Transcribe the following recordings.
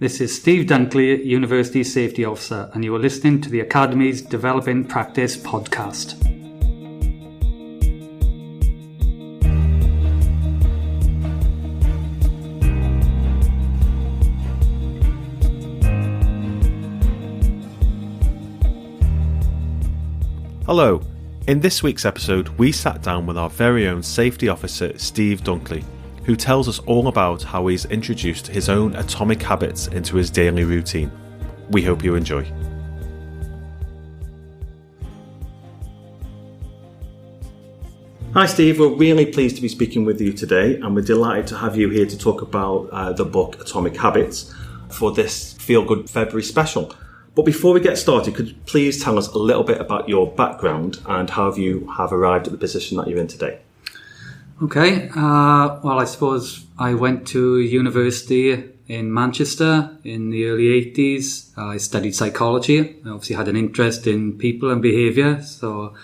This is Steve Dunkley, University Safety Officer, and you are listening to the Academy's Developing Practice podcast. Hello. In this week's episode, we sat down with our very own safety officer, Steve Dunkley, who tells us all about how he's introduced his own atomic habits into his daily routine. We hope you enjoy. Hi Steve, we're really pleased to be speaking with you today, and we're delighted to have you here to talk about the book Atomic Habits for this Feel Good February special. But before we get started, could you please tell us a little bit about your background and how you have arrived at the position that you're in today? Okay, well, I suppose I went to university in Manchester in the early 80s. I studied psychology. I obviously had an interest in people and behaviour, so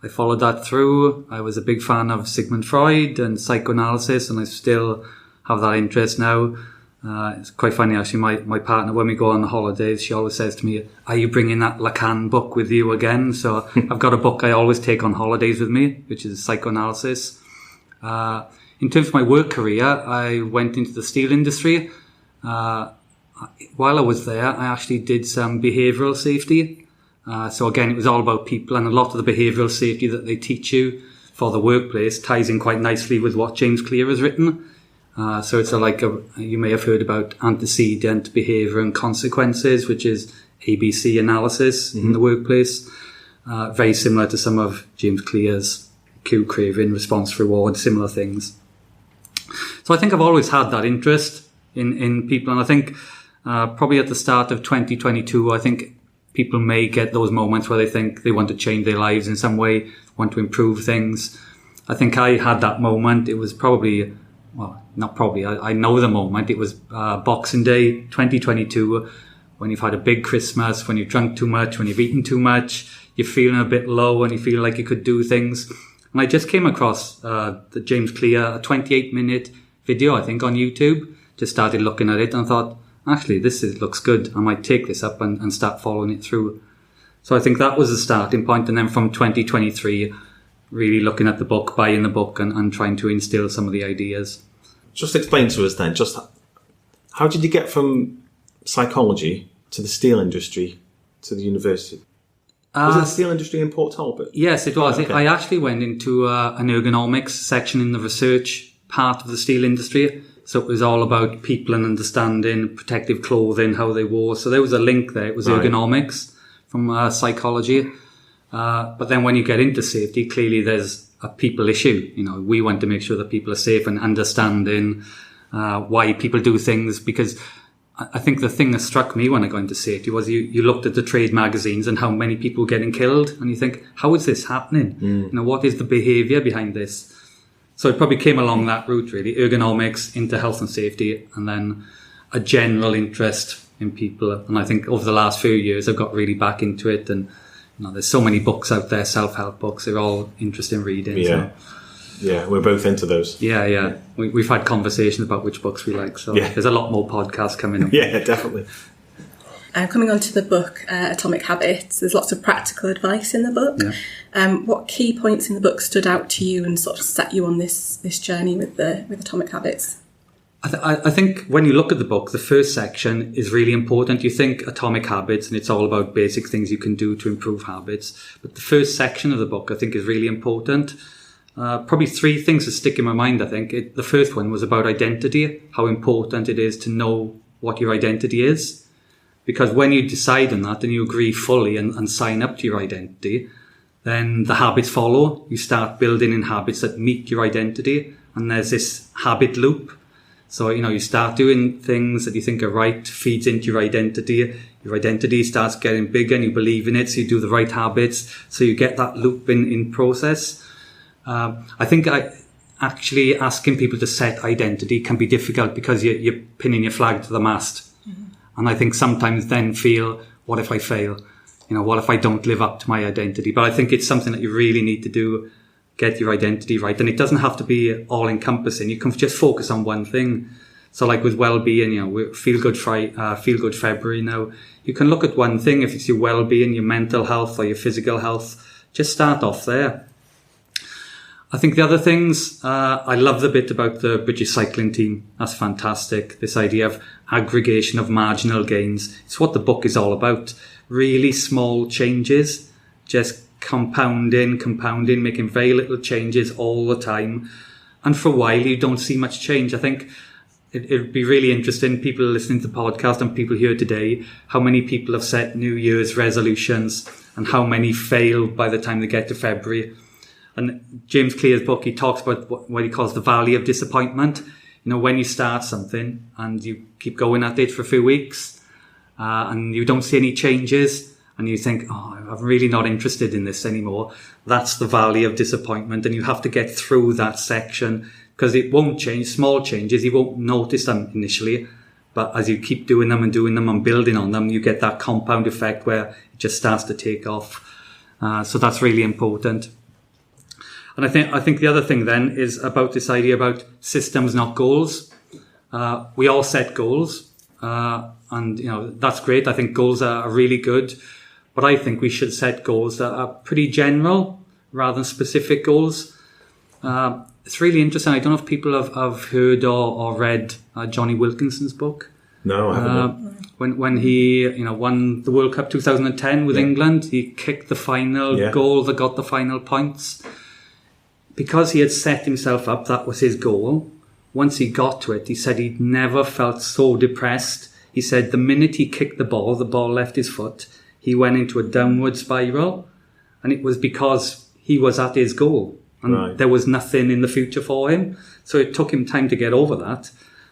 I followed that through. I was a big fan of Sigmund Freud and Psychoanalysis, and I still have that interest now. It's quite funny, actually. My partner, when we go on holidays, she always says to me, "Are you bringing that Lacan book with you again?" So I've got a book I always take on holidays with me, which is Psychoanalysis. In terms of my work career, I went into the steel industry. While I was there, I actually did some behavioural safety. So again, it was all about people, and a lot of the behavioural safety that they teach you for the workplace ties in quite nicely with what James Clear has written. So it's you may have heard about antecedent, behaviour and consequences, which is ABC analysis in the workplace. Very similar to some of James Clear's cue, craving, response, reward, similar things. So I think I've always had that interest in people, and I think probably at the start of 2022, I think people may get those moments where they think they want to change their lives in some way, want to improve things. I think I had that moment. It was probably, well, not probably, I know the moment. It was Boxing Day 2022, when you've had a big Christmas, when you've drunk too much, when you've eaten too much, you're feeling a bit low and you feel like you could do things. And I just came across the James Clear, a 28-minute video, I think, on YouTube. Just started looking at it and thought, actually, looks good. I might take this up and start following it through. So I think that was the starting point. And then from 2023, really looking at the book, buying the book and trying to instill some of the ideas. Just explain to us then, just how did you get from psychology to the steel industry to the university? Was it the steel industry in Port Talbot? Yes, it was. Oh, okay. I actually went into an ergonomics section in the research part of the steel industry. So it was all about people and understanding, protective clothing, how they wore. So there was a link there. It was ergonomics from psychology. But then when you get into safety, clearly there's a people issue. You know, we want to make sure that people are safe and understanding why people do things, because I think the thing that struck me when I got into safety was you looked at the trade magazines and how many people were getting killed, and you think, how is this happening? You know, what is the behaviour behind this? So it probably came along that route, really, ergonomics into health and safety, and then a general interest in people. And I think over the last few years, I've got really back into it. And you know, there's so many books out there, self-help books. They're all interesting reading. Yeah. So. Yeah, we're both into those. Yeah. We've had conversations about which books we like, so there's a lot more podcasts coming up. Yeah, definitely. Coming on to the book, Atomic Habits, there's lots of practical advice in the book. Yeah. What key points in the book stood out to you and sort of set you on this journey with Atomic Habits? I think when you look at the book, the first section is really important. You think Atomic Habits, and it's all about basic things you can do to improve habits. But the first section of the book, I think, is really important. Probably three things that stick in my mind, I think. The first one was about identity, how important it is to know what your identity is. Because when you decide on that and you agree fully and sign up to your identity, then the habits follow. You start building in habits that meet your identity, and there's this habit loop. So, you know, you start doing things that you think are right, feeds into your identity. Your identity starts getting bigger and you believe in it, so you do the right habits. So you get that loop in process. I think actually asking people to set identity can be difficult because you're pinning your flag to the mast. And I think sometimes then feel, what if I fail? You know, what if I don't live up to my identity? But I think it's something that you really need to do, get your identity right. And it doesn't have to be all encompassing. You can just focus on one thing. So like with well-being, feel good February now. You can look at one thing. If it's your well-being, your mental health or your physical health, just start off there. I think the other things, I love the bit about the British cycling team. That's fantastic. This idea of aggregation of marginal gains. It's what the book is all about. Really small changes, just compounding, making very little changes all the time. And for a while, you don't see much change. I think it would be really interesting, people listening to the podcast and people here today, how many people have set New Year's resolutions and how many fail by the time they get to February. And James Clear's book, he talks about what he calls the valley of disappointment. When you start something and you keep going at it for a few weeks and you don't see any changes and you think, I'm really not interested in this anymore. That's the valley of disappointment. And you have to get through that section because it won't change. Small changes, you won't notice them initially. But as you keep doing them and building on them, you get that compound effect where it just starts to take off. So that's really important. And I think the other thing then is about this idea about systems, not goals. We all set goals, and that's great. I think goals are really good, but I think we should set goals that are pretty general rather than specific goals. It's really interesting. I don't know if people have heard or read Johnny Wilkinson's book. No, I haven't. When he won the World Cup 2010 with England, he kicked the final goal that got the final points. Because he had set himself up, that was his goal. Once he got to it, he said he'd never felt so depressed. He said the minute he kicked the ball left his foot, he went into a downward spiral. And it was because he was at his goal. And there was nothing in the future for him. So it took him time to get over that.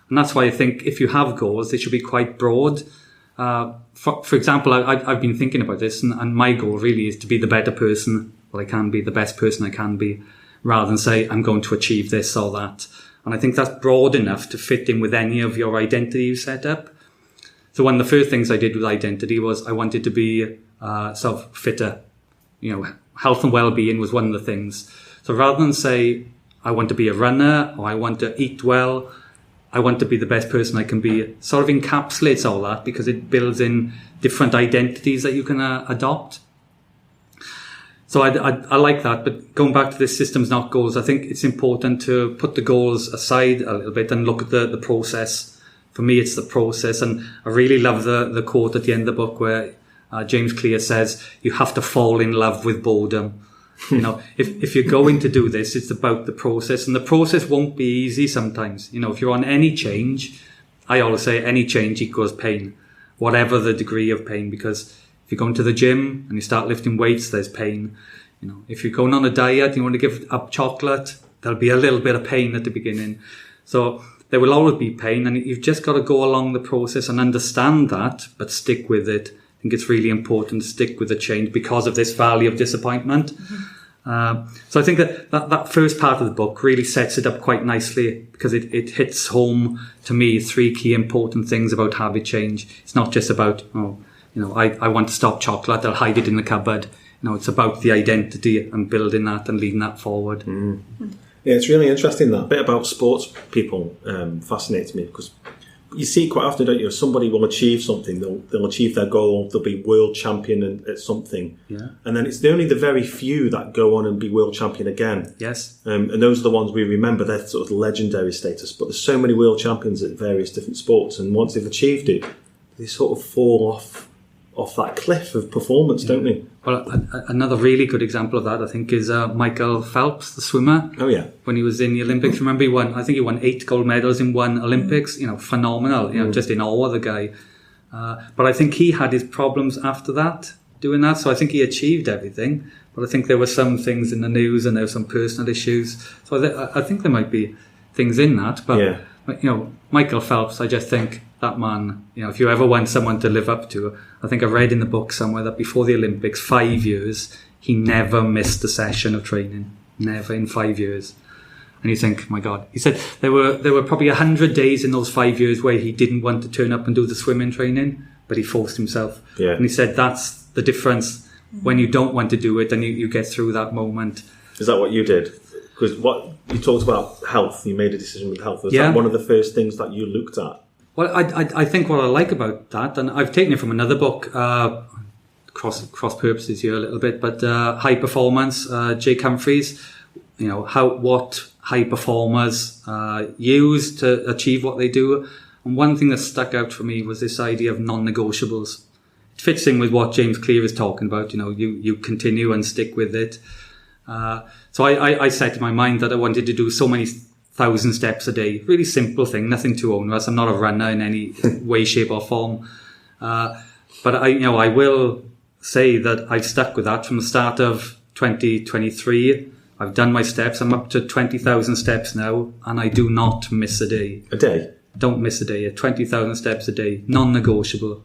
And that's why I think if you have goals, they should be quite broad. For example, I've been thinking about this, and my goal really is to be the better person that I can be, the best person I can be, rather than say, I'm going to achieve this or that. And I think that's broad enough to fit in with any of your identity you set up. So one of the first things I did with identity was I wanted to be sort of fitter. Health and well-being was one of the things. So rather than say, I want to be a runner or I want to eat well, I want to be the best person I can be, sort of encapsulates all that because it builds in different identities that you can adopt. So I like that, but going back to this systems, not goals, I think it's important to put the goals aside a little bit and look at the process. For me, it's the process, and I really love the quote at the end of the book where James Clear says, you have to fall in love with boredom. If you're going to do this, it's about the process, and the process won't be easy sometimes. If you're on any change, I always say any change equals pain, whatever the degree of pain, because if you're going to the gym and you start lifting weights, there's pain. If you're going on a diet and you want to give up chocolate, there'll be a little bit of pain at the beginning. So there will always be pain, and you've just got to go along the process and understand that, but stick with it. I think it's really important to stick with the change because of this valley of disappointment. Mm-hmm. So I think that first part of the book really sets it up quite nicely because it hits home to me 3 key important things about habit change. It's not just about, I want to stop chocolate, I'll hide it in the cupboard. It's about the identity and building that and leading that forward. Mm. Yeah, it's really interesting. That bit about sports people fascinates me because you see quite often, don't you? Somebody will achieve something, they'll achieve their goal, they'll be world champion at something. Yeah. And then it's only the very few that go on and be world champion again. Yes. And those are the ones we remember, they're sort of legendary status. But there's so many world champions at various different sports, and once they've achieved it, they sort of fall off that cliff of performance, don't they? Well, another really good example of that, I think, is Michael Phelps, the swimmer. Oh, yeah. When he was in the Olympics, remember he won 8 gold medals in one Olympics. Phenomenal. Just in awe of the guy. But I think he had his problems after that, doing that. So I think he achieved everything. But I think there were some things in the news and there were some personal issues. So I think there might be things in that. But, Michael Phelps, I just think that man, if you ever want someone to live up to, I think I read in the book somewhere that before the Olympics, 5 years, he never missed a session of training. Never in 5 years. And you think, my God. He said there were probably 100 days in those 5 years where he didn't want to turn up and do the swimming training, but he forced himself. Yeah. And he said that's the difference when you don't want to do it and you get through that moment. Is that what you did? Because what you talked about health, you made a decision with health. Was Yeah. that one of the first things that you looked at? Well, I think what I like about that, and I've taken it from another book, cross purposes here a little bit, but High Performance, Jake Humphreys, what high performers use to achieve what they do. And one thing that stuck out for me was this idea of non-negotiables. It fits in with what James Clear is talking about. You continue and stick with it. So I set in my mind that I wanted to do so many 1,000 steps a day. Really simple thing, nothing too onerous. I'm not a runner in any way, shape or form. But I will say that I've stuck with that from the start of 2023. I've done my steps. I'm up to 20,000 steps now, and I do not miss a day. A day? Don't miss a day. 20,000 steps a day, non-negotiable.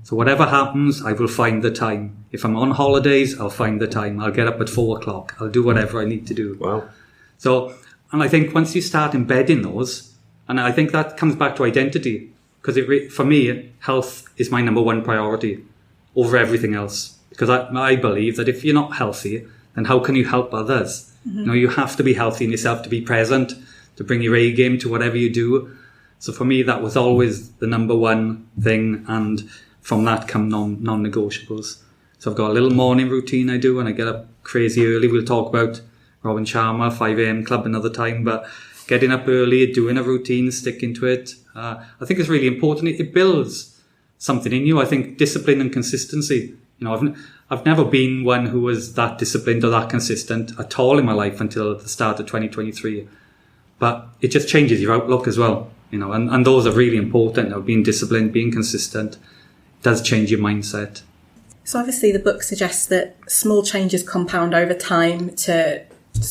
So whatever happens, I will find the time. If I'm on holidays, I'll find the time. I'll get up at 4 o'clock. I'll do whatever I need to do. Wow. So, and I think once you start embedding those, and I think that comes back to identity, because for me, health is my number one priority over everything else. Because I believe that if you're not healthy, then how can you help others? Mm-hmm. You have to be healthy in yourself to be present, to bring your A game to whatever you do. So for me, that was always the number one thing, and from that come non-negotiables. So I've got a little morning routine I do, and I get up crazy early. We'll talk about Robin Sharma, 5 a.m. club another time, but getting up early, doing a routine, sticking to it, I think it's really important. It builds something in you. I think discipline and consistency. I've never been one who was that disciplined or that consistent at all in my life until the start of 2023. But it just changes your outlook as well, and those are really important. Being disciplined, being consistent, does change your mindset. So obviously the book suggests that small changes compound over time so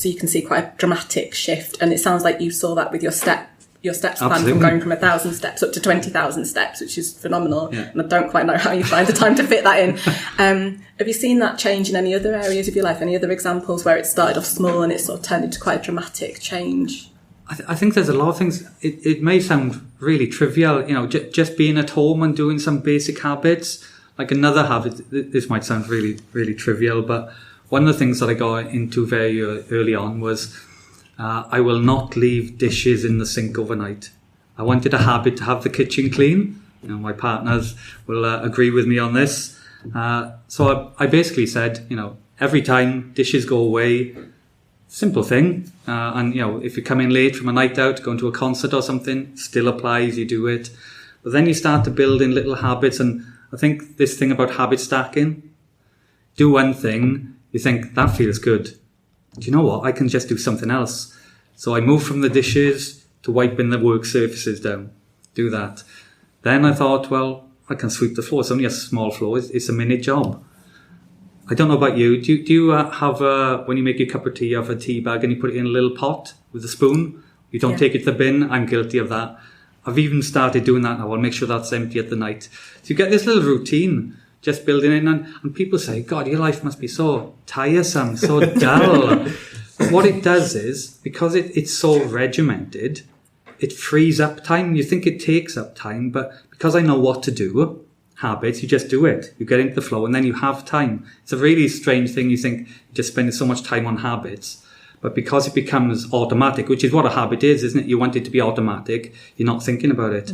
you can see quite a dramatic shift. And it sounds like you saw that with your steps plan. Absolutely. From going from 1,000 steps up to 20,000 steps, which is phenomenal. Yeah. And I don't quite know how you find the time to fit that in. Have you seen that change in any other areas of your life? Any other examples where it started off small and it sort of turned into quite a dramatic change? I think there's a lot of things. It may sound really trivial, just being at home and doing some basic habits. Like another habit, this might sound really, really trivial, but one of the things that I got into very early on was I will not leave dishes in the sink overnight. I wanted a habit to have the kitchen clean. My partners will agree with me on this. So I basically said, every time dishes go away, simple thing. And if you come in late from a night out, going to a concert or something, still applies, you do it. But then you start to build in little habits, and I think this thing about habit stacking, do one thing, you think, that feels good. Do you know what? I can just do something else. So I moved from the dishes to wiping the work surfaces down. Do that. Then I thought, well, I can sweep the floor. It's only a small floor. It's a minute job. I don't know about you. Do you have when you make your cup of tea, you have a tea bag and you put it in a little pot with a spoon? You don't take it to the bin? I'm guilty of that. I've even started doing that now. I'll make sure that's empty at the night. So you get this little routine just building in, and people say, God, your life must be so tiresome, so dull. What it does is, because it's so regimented, it frees up time. You think it takes up time, but because I know what to do, habits, you just do it. You get into the flow and then you have time. It's a really strange thing. You think you're just spending so much time on habits, but because it becomes automatic, which is what a habit is, isn't it? You want it to be automatic. You're not thinking about it.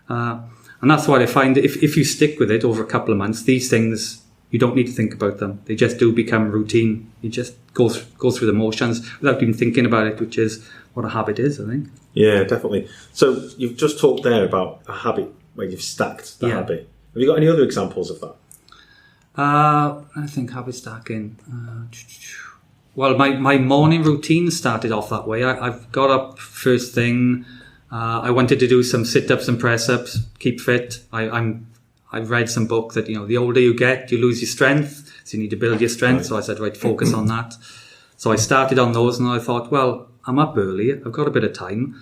Mm-hmm. And that's what I find. If you stick with it over a couple of months, these things, you don't need to think about them. They just do become routine. You just go through the motions without even thinking about it, which is what a habit is, I think. Yeah, definitely. So you've just talked there about a habit where you've stacked the habit. Have you got any other examples of that? I think habit stacking. Well, my morning routine started off that way. I've got up first thing. I wanted to do some sit-ups and press-ups, keep fit. I've read some book that, the older you get, you lose your strength. So you need to build your strength. Right. So I said, right, focus on that. So I started on those and I thought, well, I'm up early. I've got a bit of time.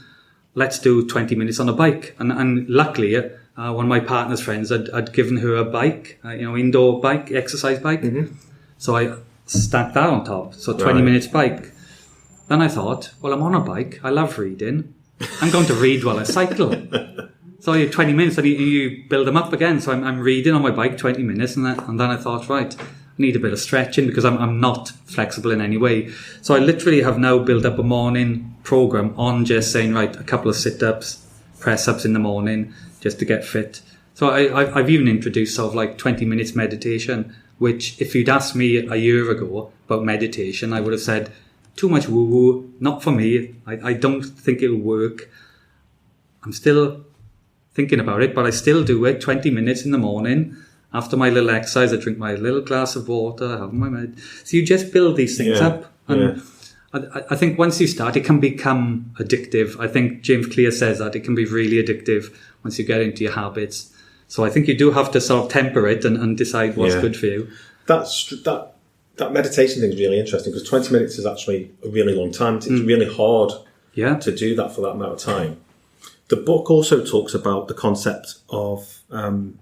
Let's do 20 minutes on a bike. And luckily, one of my partner's friends had given her a bike, indoor bike, exercise bike. Mm-hmm. So I stacked that on top. So 20 minutes bike. Then I thought, well, I'm on a bike. I love reading. I'm going to read while I cycle. So you 20 minutes and you build them up again. So I'm reading on my bike 20 minutes and then I thought, right, need a bit of stretching because I'm not flexible in any way. So I literally have now built up a morning program on just saying, right, a couple of sit-ups, press-ups in the morning just to get fit. So I've even introduced sort of like 20 minutes meditation, which if you'd asked me a year ago about meditation, I would have said, too much woo-woo, not for me. I don't think it'll work. I'm still thinking about it, but I still do it 20 minutes in the morning. After my little exercise, I drink my little glass of water, have my med. So you just build these things up. And I think once you start, it can become addictive. I think James Clear says that it can be really addictive once you get into your habits. So I think you do have to sort of temper it and decide what's good for you. That meditation thing is really interesting because 20 minutes is actually a really long time. It's really hard to do that for that amount of time. The book also talks about the concept of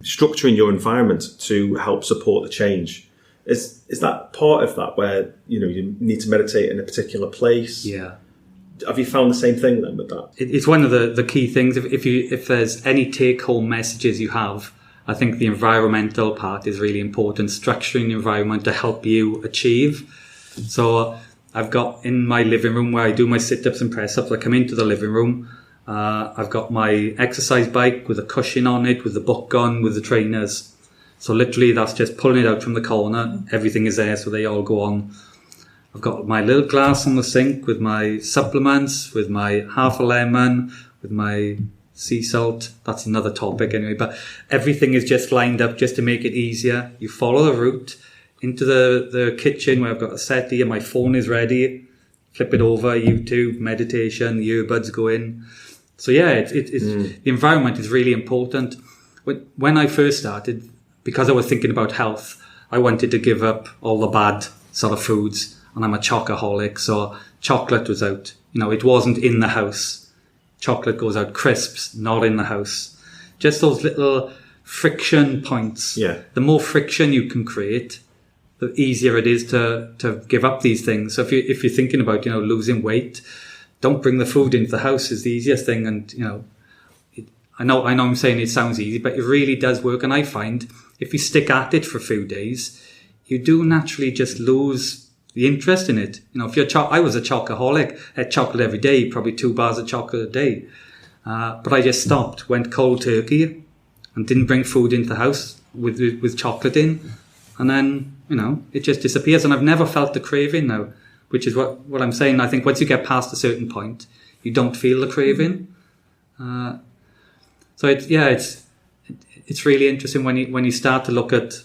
structuring your environment to help support the change. Is that part of that where you need to meditate in a particular place? Yeah. Have you found the same thing then with that? It's one of the key things. If there's any take-home messages you have, I think the environmental part is really important. Structuring the environment to help you achieve. So I've got in my living room where I do my sit-ups and press-ups. I come into the living room. I've got my exercise bike with a cushion on it, with the book on, with the trainers. So literally that's just pulling it out from the corner. Everything is there, so they all go on. I've got my little glass on the sink with my supplements, with my half a lemon, with my sea salt. That's another topic anyway. But everything is just lined up just to make it easier. You follow the route into the kitchen where I've got a settee and my phone is ready. Flip it over, YouTube, meditation, the earbuds go in. So yeah, the environment is really important. When I first started, because I was thinking about health, I wanted to give up all the bad sort of foods, and I'm a chocoholic, so chocolate was out. It wasn't in the house. Chocolate goes out, crisps, not in the house. Just those little friction points. Yeah. The more friction you can create, the easier it is to give up these things. So if you're thinking about, losing weight, don't bring the food into the house is the easiest thing. And, I know I'm saying it sounds easy, but it really does work. And I find if you stick at it for a few days, you do naturally just lose the interest in it. If I was a chocoholic, I had chocolate every day, probably 2 bars of chocolate a day. But I just stopped, went cold turkey and didn't bring food into the house with chocolate in. And then, it just disappears. And I've never felt the craving now, which is what I'm saying. I think once you get past a certain point, you don't feel the craving. So it's really interesting when you start to look at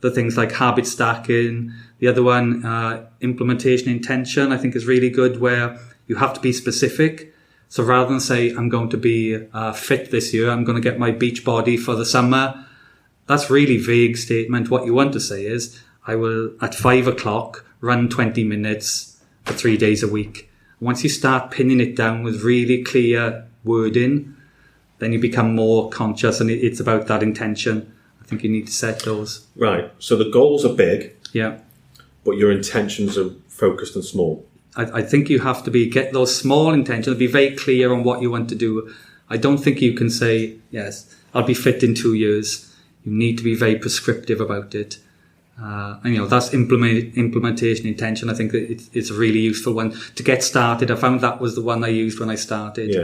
the things like habit stacking. The other one, implementation intention, I think is really good, where you have to be specific. So rather than say, I'm going to be fit this year, I'm going to get my beach body for the summer. That's really vague statement. What you want to say is, I will, at 5 o'clock, run 20 minutes for 3 days a week. Once you start pinning it down with really clear wording, then you become more conscious, and it's about that intention. I think you need to set those. Right. So the goals are big. Yeah. But your intentions are focused and small. I think you have to get those small intentions, be very clear on what you want to do. I don't think you can say, yes, I'll be fit in 2 years. You need to be very prescriptive about it. And that's implementation intention. I think that it's a really useful one to get started. I found that was the one I used when I started.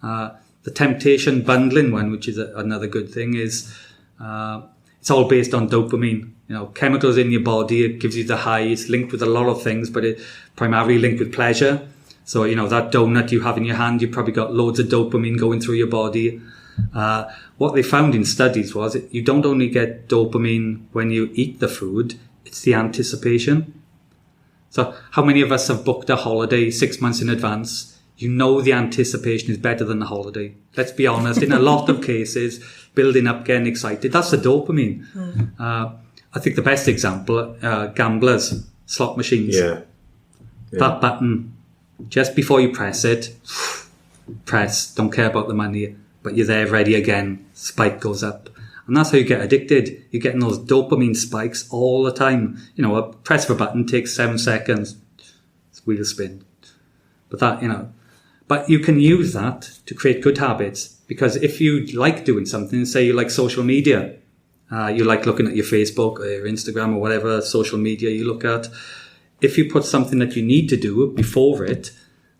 Yeah. The temptation bundling one, which is another good thing, is it's all based on dopamine. Chemicals in your body, it gives you the high. It's linked with a lot of things, but it primarily linked with pleasure. So, that donut you have in your hand, you've probably got loads of dopamine going through your body. What they found in studies was you don't only get dopamine when you eat the food, it's the anticipation. So how many of us have booked a holiday 6 months in advance? The anticipation is better than the holiday. Let's be honest, in a lot of cases, building up, getting excited, that's the dopamine. I think the best example, gamblers, slot machines. Yeah. That button, just before you press it, don't care about the money, but you're there ready again, spike goes up. And that's how you get addicted. You're getting those dopamine spikes all the time. A press of a button takes 7 seconds, wheel spin. But but you can use that to create good habits, because if you like doing something, say you like social media, You like looking at your Facebook or your Instagram or whatever social media you look at. If you put something that you need to do before it,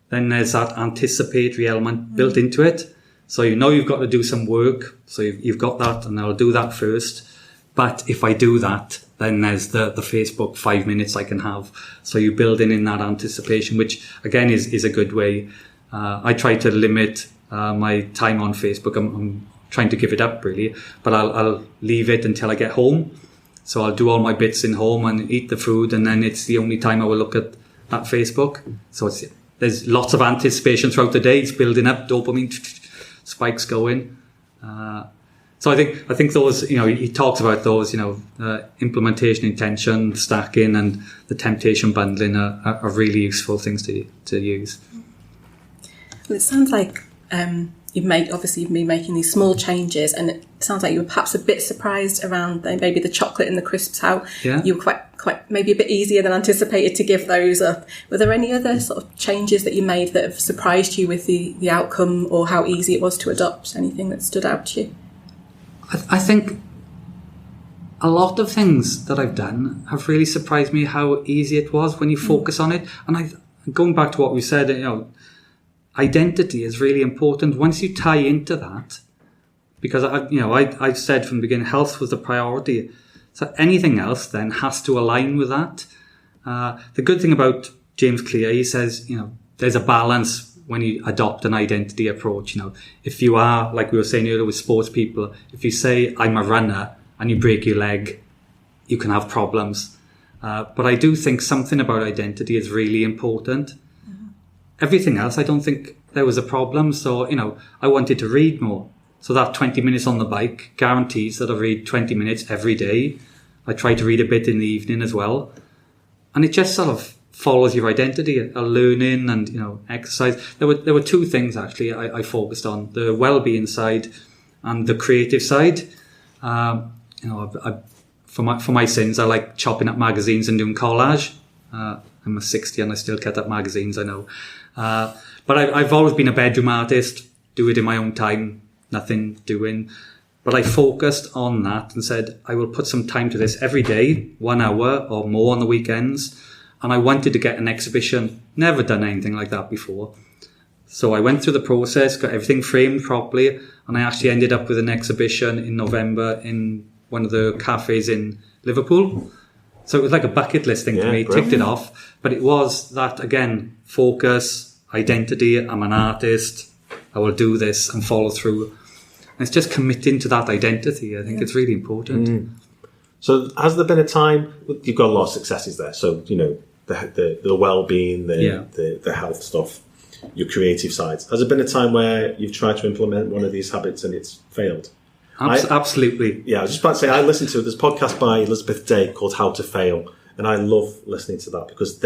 then there's that anticipatory element built into it. So you know you've got to do some work. So you've got that, and I'll do that first. But if I do that, then there's the Facebook 5 minutes I can have. So you build in that anticipation, which again is a good way. I try to limit my time on Facebook. I'm trying to give it up really, but I'll leave it until I get home. So I'll do all my bits in home and eat the food, and then it's the only time I will look at Facebook. So there's lots of anticipation throughout the day. It's building up, dopamine spikes going. So I think those, he talks about those, implementation, intention, stacking, and the temptation bundling are really useful things to use. Well, it sounds like you've been making these small changes, and it sounds like you were perhaps a bit surprised around maybe the chocolate and the crisps, how you were quite maybe a bit easier than anticipated to give those up. Were there any other sort of changes that you made that have surprised you with the outcome, or how easy it was to adopt? Anything that stood out to you? I think a lot of things that I've done have really surprised me how easy it was when you focus on it. And going back to what we said, identity is really important. Once you tie into that, because I've said from the beginning, health was the priority. So anything else then has to align with that. The good thing about James Clear, he says, there's a balance when you adopt an identity approach. If you are, like we were saying earlier with sports people, if you say, I'm a runner, and you break your leg, you can have problems. But I do think something about identity is really important. Everything else, I don't think there was a problem. So, I wanted to read more. So that 20 minutes on the bike guarantees that I read 20 minutes every day. I try to read a bit in the evening as well. And it just sort of follows your identity, a learning and, exercise. There were two things actually I focused on, the wellbeing side and the creative side. For my sins, I like chopping up magazines and doing collage. I'm a 60 and I still cut up magazines, I know. But I've always been a bedroom artist, do it in my own time, nothing doing. But I focused on that and said, I will put some time to this every day, 1 hour or more on the weekends. And I wanted to get an exhibition. Never done anything like that before. So I went through the process, got everything framed properly, and I actually ended up with an exhibition in November in one of the cafes in Liverpool. So it was like a bucket list thing for me, brilliant. Ticked it off. But it was that, again, focus, identity, I'm an artist, I will do this and follow through. And it's just committing to that identity. I think it's really important. Mm. So has there been a time, you've got a lot of successes there, so, the well-being, the health stuff, your creative sides. Has there been a time where you've tried to implement one of these habits and it's failed? Absolutely. I was just about to say, I listened to this podcast by Elizabeth Day called How to Fail, and I love listening to that because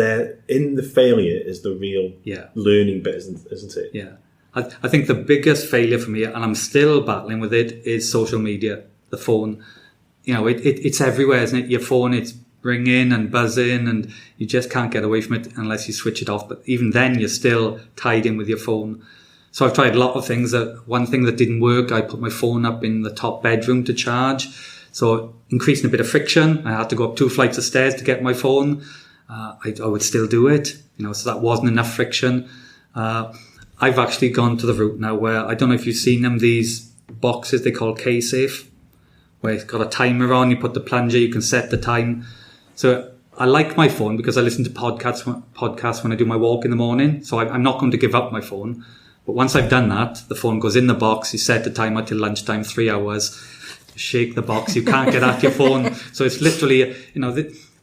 in the failure is the real learning bit, isn't it? Yeah. I think the biggest failure for me, and I'm still battling with it, is social media, the phone. It's everywhere, isn't it? Your phone, it's ringing and buzzing, and you just can't get away from it unless you switch it off. But even then, you're still tied in with your phone. So I've tried a lot of things. One thing that didn't work, I put my phone up in the top bedroom to charge. So increasing a bit of friction. I had to go up 2 flights of stairs to get my phone. I would still do it, so that wasn't enough friction. I've actually gone to the route now where, I don't know if you've seen them, these boxes they call K-Safe, where it's got a timer on, you put the plunger, you can set the time. So I like my phone because I listen to podcasts when I do my walk in the morning. So I'm not going to give up my phone. But once I've done that, the phone goes in the box, you set the timer till lunchtime, 3 hours, shake the box, you can't get at your phone. So it's literally,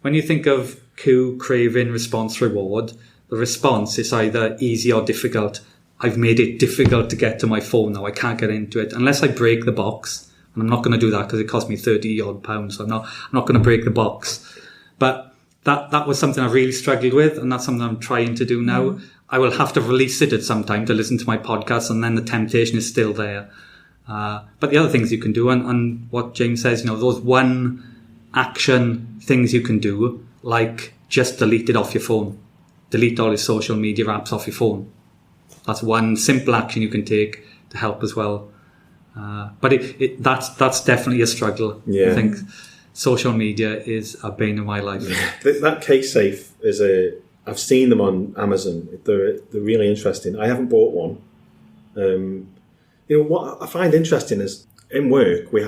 when you think of cue, craving, response, reward, the response is either easy or difficult. I've made it difficult to get to my phone now. I can't get into it unless I break the box. And I'm not going to do that because it cost me £30 odd. So I'm not going to break the box. But that was something I really struggled with, and that's something I'm trying to do now. Mm. I will have to release it at some time to listen to my podcast, and then the temptation is still there. But the other things you can do, and what James says, those one action things you can do, like just delete it off your phone. Delete all your social media apps off your phone. That's one simple action you can take to help as well. But that's definitely a struggle. Yeah. I think social media is a bane of my life. That case safe I've seen them on Amazon. They're really interesting. I haven't bought one. What I find interesting is in work when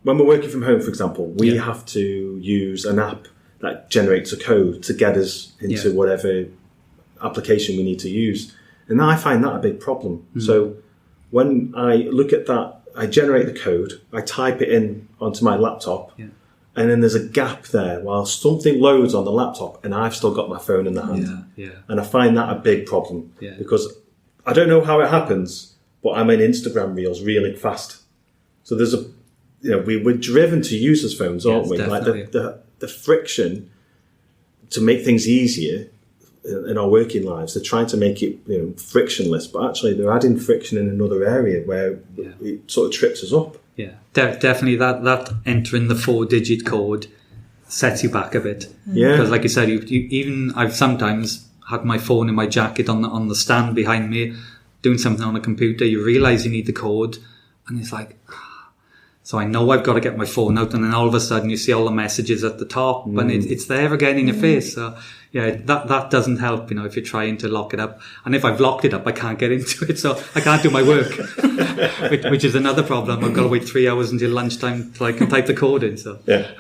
we're working from home, for example, we have to use an app that generates a code to get us into whatever application we need to use. And I find that a big problem. So when I look at that, I generate the code, I type it in onto my laptop, and then there's a gap there while something loads on the laptop and I've still got my phone in the hand. And I find that a big problem because I don't know how it happens, but I'm in Instagram reels really fast. So there's we're driven to use those phones, aren't we? Definitely. Like the friction to make things easier in our working lives. They're trying to make it frictionless, but actually they're adding friction in another area where it sort of trips us up. Yeah, definitely that entering the 4-digit code sets you back a bit. Yeah, because like you said, I've sometimes had my phone in my jacket on the stand behind me, doing something on a computer. You realise you need the code, and it's like, so I know I've got to get my phone out, and then all of a sudden you see all the messages at the top, and it's there again in your face. So yeah, that doesn't help, if you're trying to lock it up. And if I've locked it up, I can't get into it, so I can't do my work, which is another problem. I've got to wait 3 hours until lunchtime till I can type the code in. So yeah.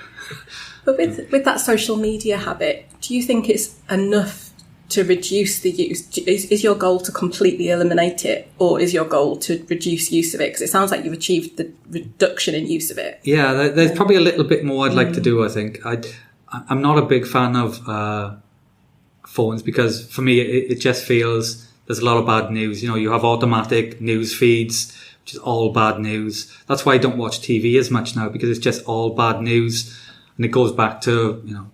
But with that social media habit, do you think it's enough to reduce the use? Is your goal to completely eliminate it, or is your goal to reduce use of it? Because it sounds like you've achieved the reduction in use of it. Yeah, there's probably a little bit more I'd like to do, I think. I'm not a big fan of phones because for me it just feels there's a lot of bad news. You have automatic news feeds, which is all bad news. That's why I don't watch TV as much now, because it's just all bad news. And it goes back to,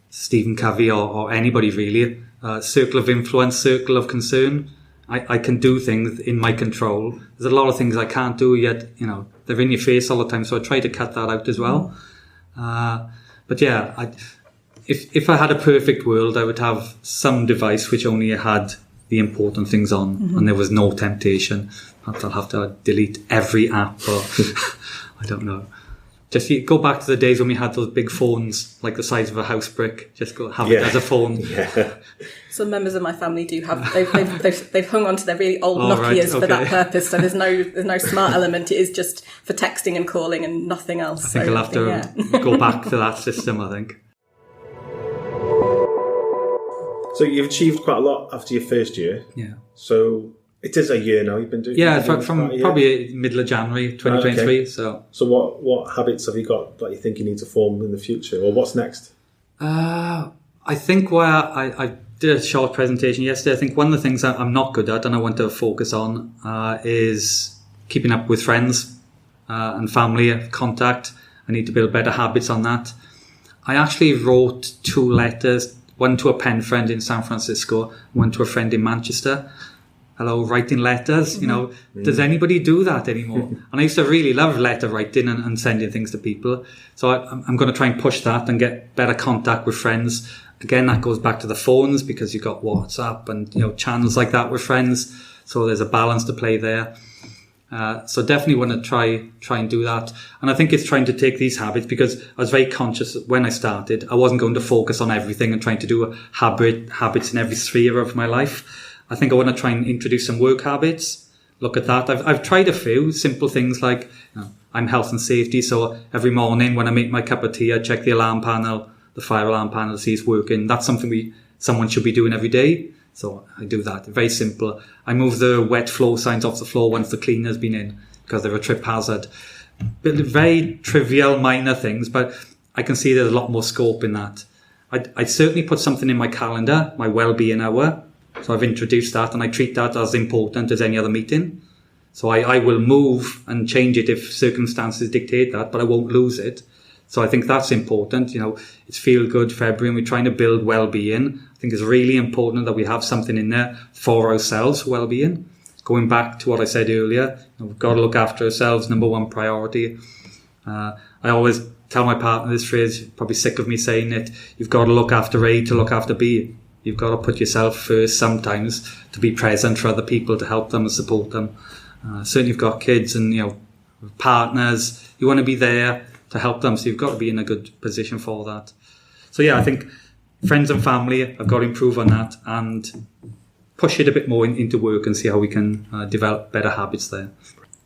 Stephen Covey or anybody really. Circle of influence, circle of concern. I can do things in my control. There's a lot of things I can't do yet, they're in your face all the time. So I try to cut that out as well. But yeah, if I had a perfect world, I would have some device which only had the important things on, and there was no temptation. Perhaps I'll have to delete every app, or I don't know. Just go back to the days when we had those big phones, like the size of a house brick. Just go have it as a phone. Yeah. Some members of my family do have. They've hung on to their really old Nokias for that purpose. So there's no smart element. It is just for texting and calling and nothing else. I think I'll have to go back to that system, I think. So you've achieved quite a lot after your first year. Yeah. So it is a year now you've been doing. Yeah, from probably middle of January 2023. Okay. So what habits have you got that you think you need to form in the future, or what's next? I think where I did a short presentation yesterday. I think one of the things I'm not good at and I want to focus on is keeping up with friends and family contact. I need to build better habits on that. I actually wrote 2 letters, one to a pen friend in San Francisco, one to a friend in Manchester. Hello, writing letters, does anybody do that anymore? And I used to really love letter writing and sending things to people. So I'm going to try and push that and get better contact with friends. Again, that goes back to the phones, because you've got WhatsApp and, channels like that with friends. So there's a balance to play there. So definitely want to try and do that. And I think it's trying to take these habits, because I was very conscious when I started, I wasn't going to focus on everything and trying to do habits in every sphere of my life. I think I want to try and introduce some work habits. Look at that. I've tried a few simple things like, I'm health and safety. So every morning when I make my cup of tea, I check the alarm panel, the fire alarm panel, to see it's working. That's something someone should be doing every day. So I do that. Very simple. I move the wet floor signs off the floor once the cleaner's been in, because they're a trip hazard. But very trivial, minor things, but I can see there's a lot more scope in that. I'd certainly put something in my calendar, my wellbeing hour. So I've introduced that, and I treat that as important as any other meeting. So I will move and change it if circumstances dictate that, but I won't lose it. So I think that's important. It's Feel Good February, and we're trying to build well-being. I think it's really important that we have something in there for ourselves, well-being. Going back to what I said earlier, we've got to look after ourselves, number one priority. I always tell my partner this phrase, probably sick of me saying it, you've got to look after A to look after B. You've got to put yourself first sometimes to be present for other people, to help them and support them. Certainly, you've got kids and partners. You want to be there to help them, so you've got to be in a good position for that. So yeah, I think friends and family, I've got to improve on that and push it a bit more into work and see how we can develop better habits there.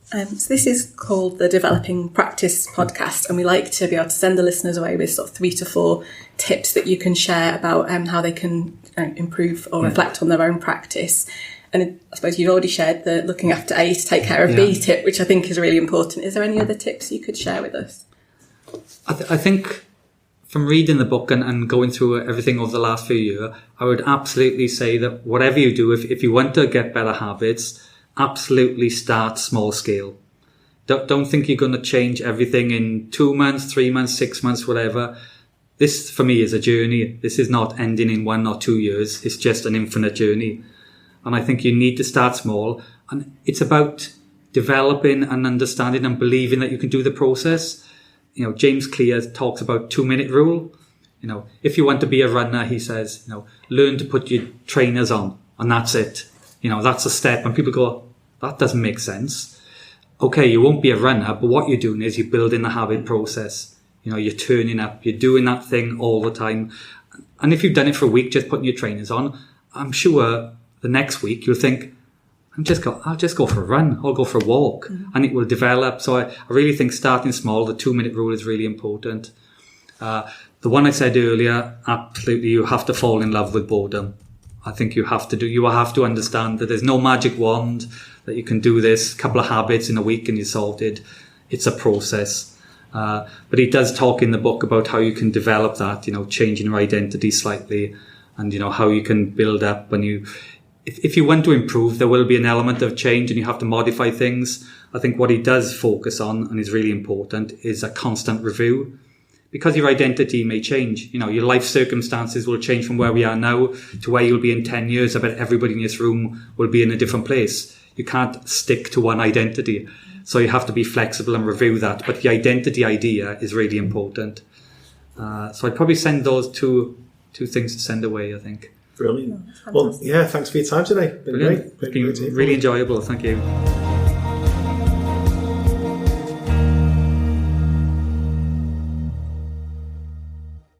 So this is called the Developing Practice podcast, and we like to be able to send the listeners away with sort of 3 to 4 tips that you can share about how they can improve or reflect on their own practice. And I suppose you've already shared the looking after A to take care of B tip, which I think is really important. Is there any other tips you could share with us? I think from reading the book and going through everything over the last few years, I would absolutely say that whatever you do, if you want to get better habits, absolutely start small scale. Don't think you're going to change everything in 2 months, 3 months, 6 months, whatever. This, for me, is a journey. This is not ending in 1 or 2 years. It's just an infinite journey. And I think you need to start small. And it's about developing and understanding and believing that you can do the process. James Clear talks about 2-minute rule. If you want to be a runner, he says, learn to put your trainers on, and that's it. That's a step. And people go, that doesn't make sense. Okay, you won't be a runner, but what you're doing is you're building the habit process. You're turning up, you're doing that thing all the time. And if you've done it for a week, just putting your trainers on, I'm sure the next week you'll think, I'll just go for a run, I'll go for a walk, and it will develop. So I really think starting small, the 2-minute rule is really important. The one I said earlier, absolutely, you have to fall in love with boredom. I think you have to understand that there's no magic wand that you can do this, couple of habits in a week and you solved it. It's a process. But he does talk in the book about how you can develop that, changing your identity slightly, and, how you can build up if you want to improve, there will be an element of change and you have to modify things. I think what he does focus on, and is really important, is a constant review. Because your identity may change. Your life circumstances will change from where we are now to where you'll be in 10 years. I bet everybody in this room will be in a different place. You can't stick to one identity. So you have to be flexible and review that. But the identity idea is really important. So I'd probably send those two things to send away, I think. Brilliant. Well, yeah, thanks for your time today. Been great. Really enjoyable. Thank you.